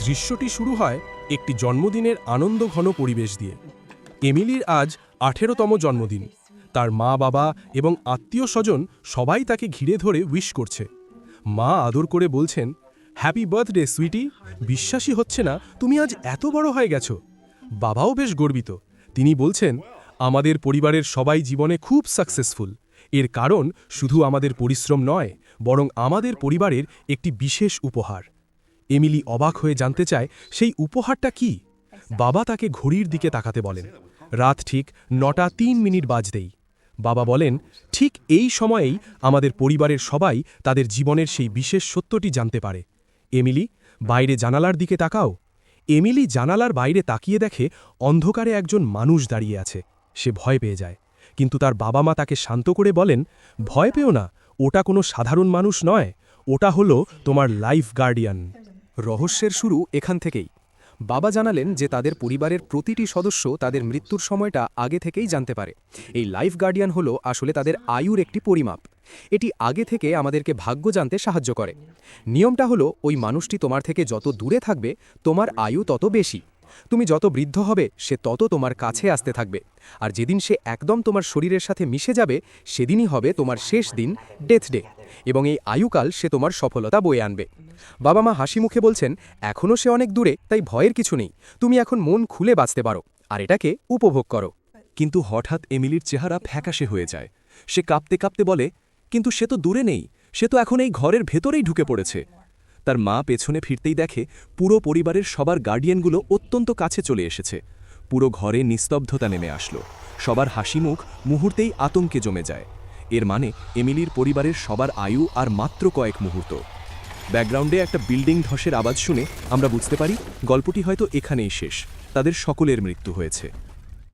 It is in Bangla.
দৃশ্যটি শুরু হয় একটি জন্মদিনের আনন্দঘন পরিবেশ দিয়ে। এমিলির আজ 18তম জন্মদিন। তার মা বাবা এবং আত্মীয় স্বজন সবাই তাকে ঘিরে ধরে উইশ করছে। মা আদর করে বলছেন, হ্যাপি বার্থডে সুইটি, বিশ্বাসই হচ্ছে না তুমি আজ এত বড় হয়ে গেছো। বাবাও বেশ গর্বিত। তিনি বলছেন, আমাদের পরিবারের সবাই জীবনে খুব সাকসেসফুল। এর কারণ শুধু আমাদের পরিশ্রম নয়, বরং আমাদের পরিবারের একটি বিশেষ উপহার। এমিলি অবাক হয়ে জানতে চায় সেই উপহারটা কি। বাবা তাকে ঘড়ির দিকে তাকাতে বলেন। রাত ঠিক 9:03 বাজতেই বাবা বলেন, ঠিক এই সময়েই আমাদের পরিবারের সবাই তাদের জীবনের সেই বিশেষ সত্যটি জানতে পারে। এমিলি, বাইরে জানালার দিকে তাকাও। এমিলি জানালার বাইরে তাকিয়ে দেখে অন্ধকারে একজন মানুষ দাঁড়িয়ে আছে। সে ভয় পেয়ে যায়, কিন্তু তার বাবা মা তাকে শান্ত করে বলেন, ভয় পেও না, ওটা কোনো সাধারণ মানুষ নয়, ওটা হলো তোমার লাইফ গার্ডিয়ান। রহস্যের শুরু এখান থেকেই। বাবা জানালেন যে তাদের পরিবারের প্রতিটি সদস্য তাদের মৃত্যুর সময়টা আগে থেকেই জানতে পারে। এই লাইফ গার্ডিয়ান হলো আসলে তাদের আয়ুর একটি পরিমাপ। এটি আগে থেকে আমাদেরকে ভাগ্য জানতে সাহায্য করে। নিয়মটা হলো, ওই মানুষটি তোমার থেকে যত দূরে থাকবে তোমার আয়ু তত বেশি। তুমি যত বৃদ্ধ হবে সে তত তোমার কাছে আসতে থাকবে। আর যেদিন সে একদম তোমার শরীরের সাথে মিশে যাবে সেদিনই হবে তোমার শেষ দিন, ডেথ ডে। এবং এই আয়ুকাল সে তোমার সফলতা বয়ে আনবে। বাবা মা হাসি মুখে বলছেন, এখনও সে অনেক দূরে, তাই ভয়ের কিছু নেই। তুমি এখন মন খুলে বাঁচতে পারো আর এটাকে উপভোগ করো। কিন্তু হঠাৎ এমিলির চেহারা ফ্যাকাশে হয়ে যায়। সে কাঁপতে কাঁপতে বলে, কিন্তু সে তো দূরে নেই, সে তো এখন এই ঘরের ভেতরেই ঢুকে পড়েছে। তার মা পেছনে ফিরতেই দেখে পুরো পরিবারের সবার গার্ডিয়ানগুলো অত্যন্ত কাছে চলে এসেছে। পুরো ঘরে নিস্তব্ধতা নেমে আসলো। সবার হাসি মুখ মুহূর্তেই আতঙ্কে জমে যায়। এর মানে এমিলির পরিবারের সবার আয়ু আর মাত্র কয়েক মুহূর্ত। ব্যাকগ্রাউন্ডে একটা বিল্ডিং ধসের আওয়াজ শুনে আমরা বুঝতে পারি গল্পটি হয়তো এখানেই শেষ। তাদের সকলের মৃত্যু হয়েছে।